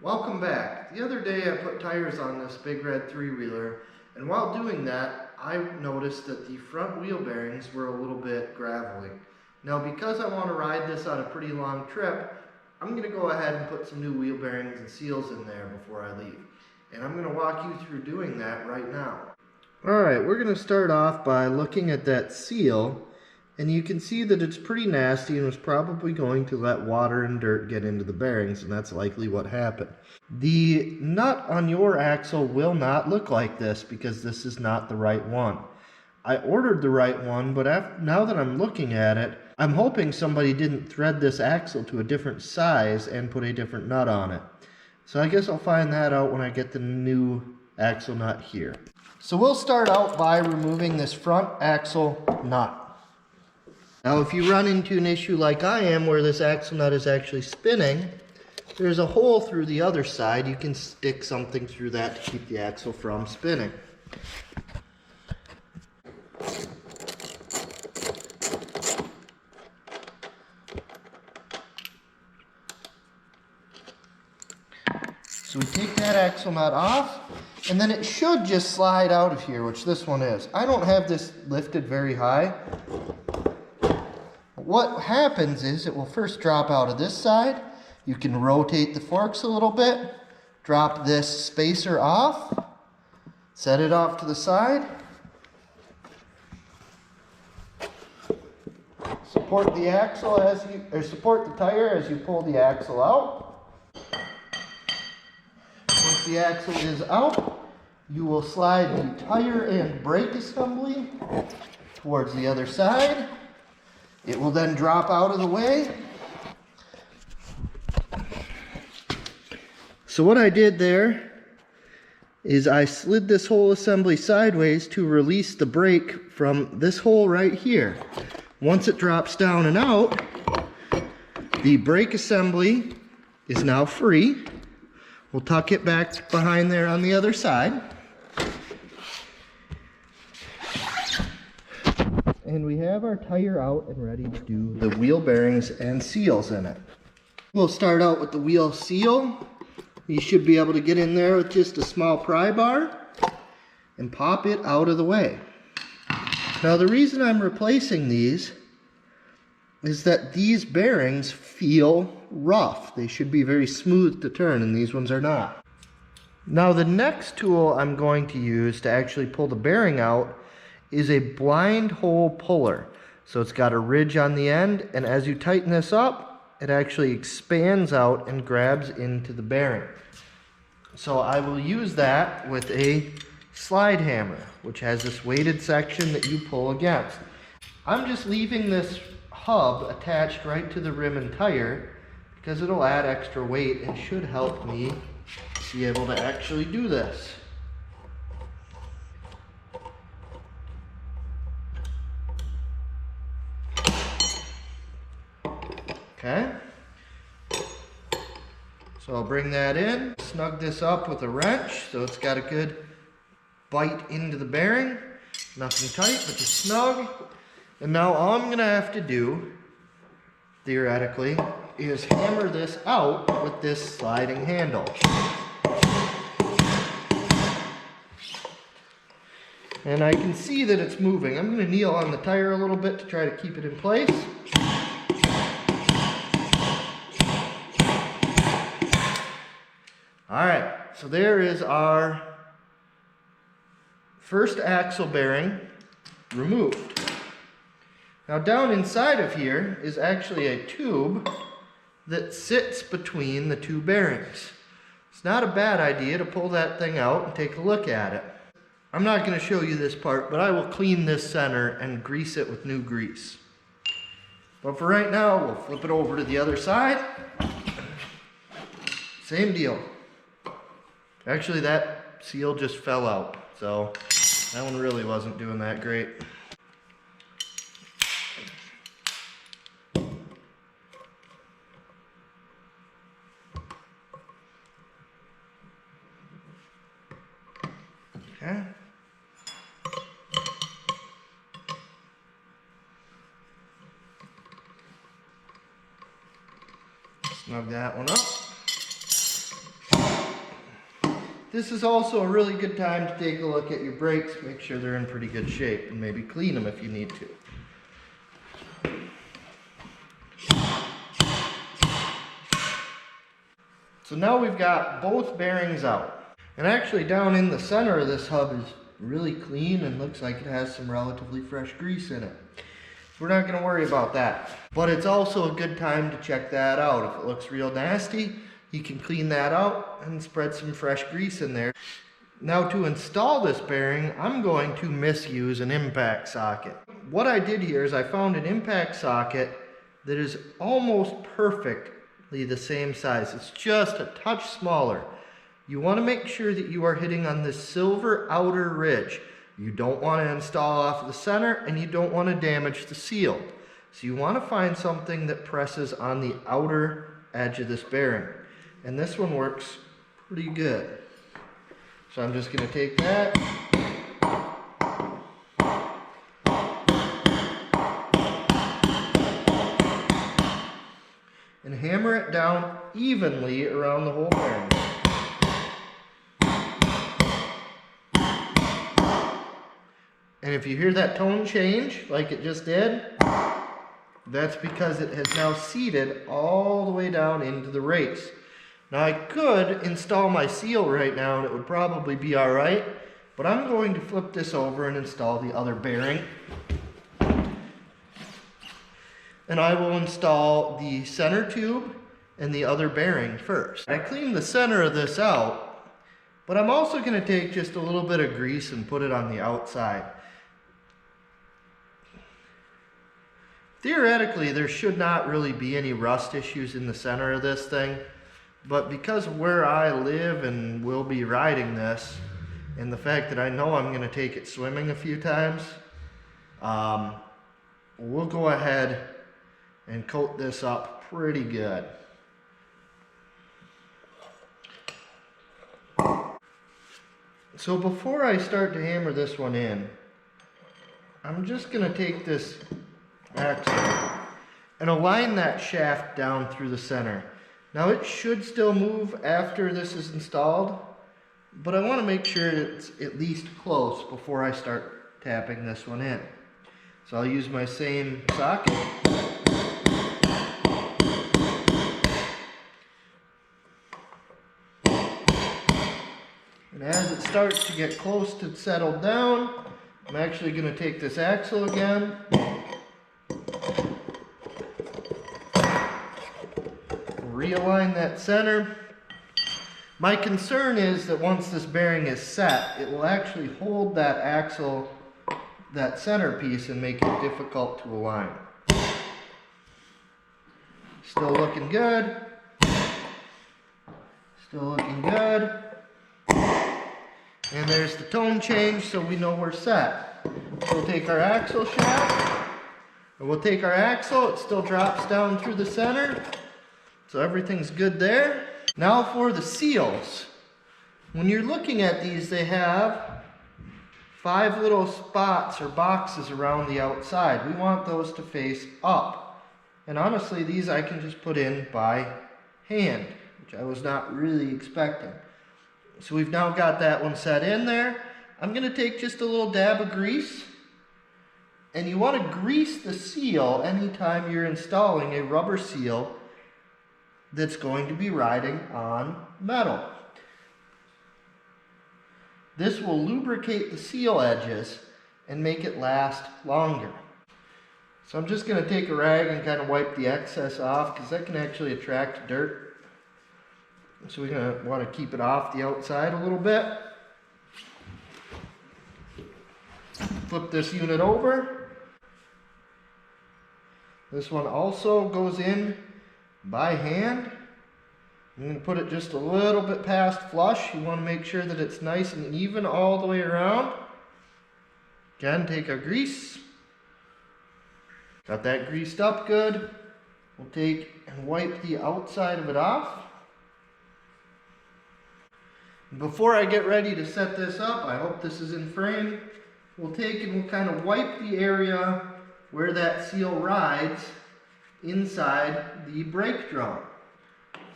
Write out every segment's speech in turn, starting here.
Welcome back. The other day I put tires on this big red three-wheeler, and while doing that I noticed that the front wheel bearings were a little bit gravelly. Now because I want to ride this on a pretty long trip, I'm going to go ahead and put some new wheel bearings and seals in there before I leave. And I'm going to walk you through doing that right now. Alright, we're going to start off by looking at that seal. And you can see that it's pretty nasty and was probably going to let water and dirt get into the bearings, and that's likely what happened. The nut on your axle will not look like this because this is not the right one. I ordered the right one, but now that I'm looking at it, I'm hoping somebody didn't thread this axle to a different size and put a different nut on it. So I guess I'll find that out when I get the new axle nut here. So we'll start out by removing this front axle nut. Now if you run into an issue like I am where this axle nut is actually spinning, there's a hole through the other side. You can stick something through that to keep the axle from spinning. So we take that axle nut off, and then it should just slide out of here, which this one is. I don't have this lifted very high. What happens is it will first drop out of this side. You can rotate the forks a little bit, drop this spacer off, set it off to the side, support the axle support the tire as you pull the axle out. Once the axle is out, you will slide the tire and brake assembly towards the other side. It will then drop out of the way. So what I did there is I slid this whole assembly sideways to release the brake from this hole right here. Once it drops down and out, the brake assembly is now free. We'll tuck it back behind there on the other side. And we have our tire out and ready to do the wheel bearings and seals in it. We'll start out with the wheel seal. You should be able to get in there with just a small pry bar and pop it out of the way. Now the reason I'm replacing these is that these bearings feel rough. They should be very smooth to turn, and these ones are not. Now the next tool I'm going to use to actually pull the bearing out is a blind hole puller. So it's got a ridge on the end, and as you tighten this up, it actually expands out and grabs into the bearing. So I will use that with a slide hammer, which has this weighted section that you pull against. I'm just leaving this hub attached right to the rim and tire because it'll add extra weight and should help me be able to actually do this. Okay, so I'll bring that in, snug this up with a wrench so it's got a good bite into the bearing. Nothing tight, but just snug. And now all I'm gonna have to do, theoretically, is hammer this out with this sliding handle. And I can see that it's moving. I'm gonna kneel on the tire a little bit to try to keep it in place. Alright, so there is our first axle bearing removed. Now down inside of here is actually a tube that sits between the two bearings. It's not a bad idea to pull that thing out and take a look at it. I'm not going to show you this part, but I will clean this center and grease it with new grease. But for right now, we'll flip it over to the other side. Same deal. Actually, that seal just fell out, so that one really wasn't doing that great. Okay. Snug that one up. This is also a really good time to take a look at your brakes, make sure they're in pretty good shape, and maybe clean them if you need to. So now we've got both bearings out. And actually down in the center of this hub is really clean and looks like it has some relatively fresh grease in it. So we're not going to worry about that. But it's also a good time to check that out. If it looks real nasty, you can clean that out and spread some fresh grease in there. Now to install this bearing, I'm going to misuse an impact socket. What I did here is I found an impact socket that is almost perfectly the same size. It's just a touch smaller. You want to make sure that you are hitting on this silver outer ridge. You don't want to install off the center and you don't want to damage the seal. So you want to find something that presses on the outer edge of this bearing. And this one works pretty good. So I'm just going to take that and hammer it down evenly around the whole bearing. And if you hear that tone change, like it just did, that's because it has now seated all the way down into the race. Now I could install my seal right now and it would probably be alright, but I'm going to flip this over and install the other bearing. And I will install the center tube and the other bearing first. I cleaned the center of this out, but I'm also going to take just a little bit of grease and put it on the outside. Theoretically, there should not really be any rust issues in the center of this thing, but because of where I live and will be riding this, and the fact that I know I'm going to take it swimming a few times, we'll go ahead and coat this up pretty good. So before I start to hammer this one in, I'm just going to take this axle and align that shaft down through the center. Now it should still move after this is installed, but I want to make sure it's at least close before I start tapping this one in. So I'll use my same socket. And as it starts to get close to settled down, I'm actually going to take this axle again, realign that center. My concern is that once this bearing is set, it will actually hold that axle, that center piece, and make it difficult to align. Still looking good. Still looking good. And there's the tone change, so we know we're set. So we'll take our axle shaft, and we'll take our axle. It still drops down through the center. So everything's good there. Now for the seals. When you're looking at these, they have 5 little spots or boxes around the outside. We want those to face up. And honestly, these I can just put in by hand, which I was not really expecting. So we've now got that one set in there. I'm going to take just a little dab of grease. And you want to grease the seal anytime you're installing a rubber seal that's going to be riding on metal. This will lubricate the seal edges and make it last longer. So I'm just going to take a rag and kind of wipe the excess off, because that can actually attract dirt. So we're going to want to keep it off the outside a little bit. Flip this unit over. This one also goes in by hand. I'm going to put it just a little bit past flush. You want to make sure that it's nice and even all the way around. Again, take our grease. Got that greased up good. We'll take and wipe the outside of it off. Before I get ready to set this up, I hope this is in frame, we'll take and we'll kind of wipe the area where that seal rides inside the brake drum.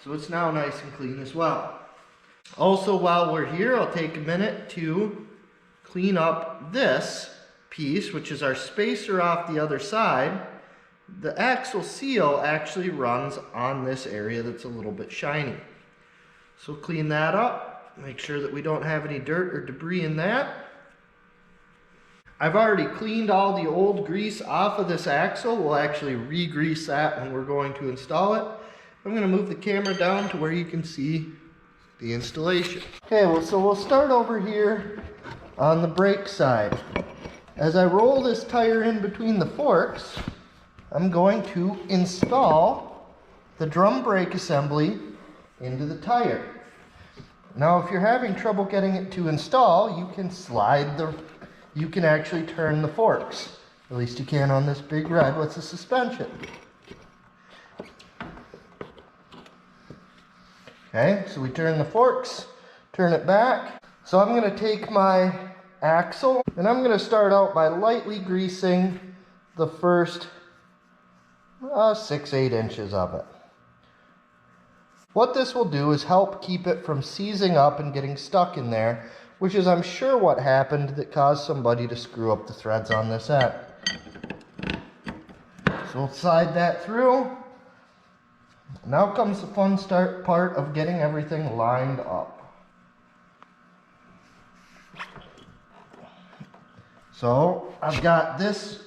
So it's now nice and clean as well. Also, while we're here, I'll take a minute to clean up this piece, which is our spacer off the other side. The axle seal actually runs on this area that's a little bit shiny. So clean that up, make sure that we don't have any dirt or debris in that. I've already cleaned all the old grease off of this axle. We'll actually re-grease that when we're going to install it. I'm going to move the camera down to where you can see the installation. Okay, well, so we'll start over here on the brake side. As I roll this tire in between the forks, I'm going to install the drum brake assembly into the tire. Now, if you're having trouble getting it to install, you can actually turn the forks. At least you can on this big red with the suspension. Okay, so we turn the forks, turn it back. So I'm going to take my axle and I'm going to start out by lightly greasing the first 6-8 inches of it. What this will do is help keep it from seizing up and getting stuck in there, which is, I'm sure, what happened that caused somebody to screw up the threads on this end. So we'll slide that through. Now comes the fun part of getting everything lined up. So I've got this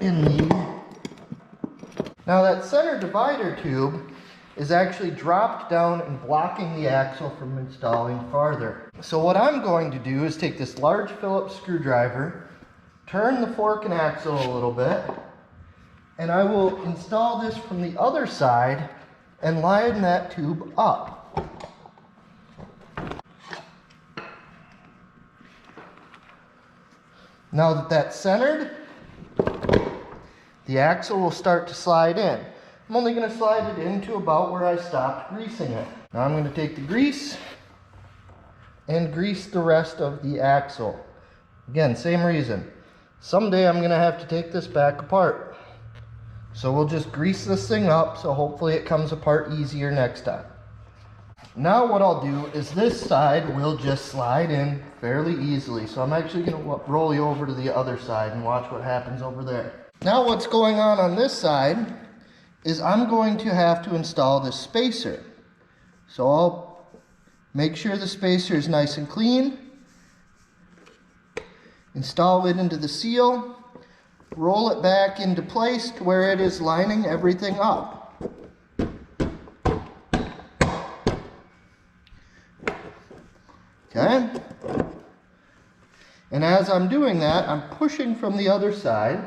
in the... Now that center divider tube is actually dropped down and blocking the axle from installing farther. So what I'm going to do is take this large Phillips screwdriver, turn the fork and axle a little bit, and I will install this from the other side and line that tube up. Now that that's centered, the axle will start to slide in. I'm only going to slide it into about where I stopped greasing it. Now I'm going to take the grease and grease the rest of the axle. Again, same reason. Someday I'm going to have to take this back apart. So we'll just grease this thing up so hopefully it comes apart easier next time. Now what I'll do is this side will just slide in fairly easily. So I'm actually going to roll you over to the other side and watch what happens over there. Now what's going on this side is I'm going to have to install this spacer. So I'll make sure the spacer is nice and clean, install it into the seal, roll it back into place to where it is lining everything up. Okay? And as I'm doing that, I'm pushing from the other side,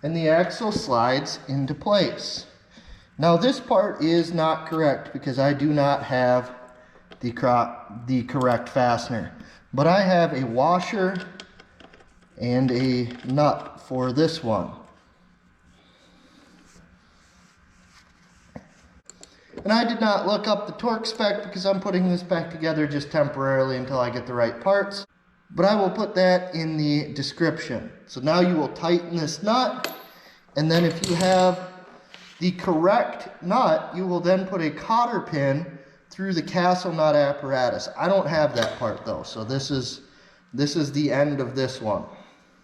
and the axle slides into place. Now this part is not correct because I do not have the correct fastener, but I have a washer and a nut for this one. And I did not look up the torque spec because I'm putting this back together just temporarily until I get the right parts. But I will put that in the description. So now you will tighten this nut, and then if you have the correct nut, you will then put a cotter pin through the castle nut apparatus. I don't have that part though, so this is the end of this one.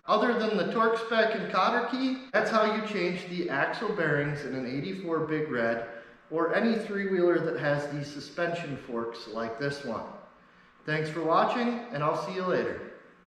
Other than the torque spec and cotter key, that's how you change the axle bearings in an 84 Big Red or any three-wheeler that has these suspension forks like this one. Thanks for watching, and I'll see you later.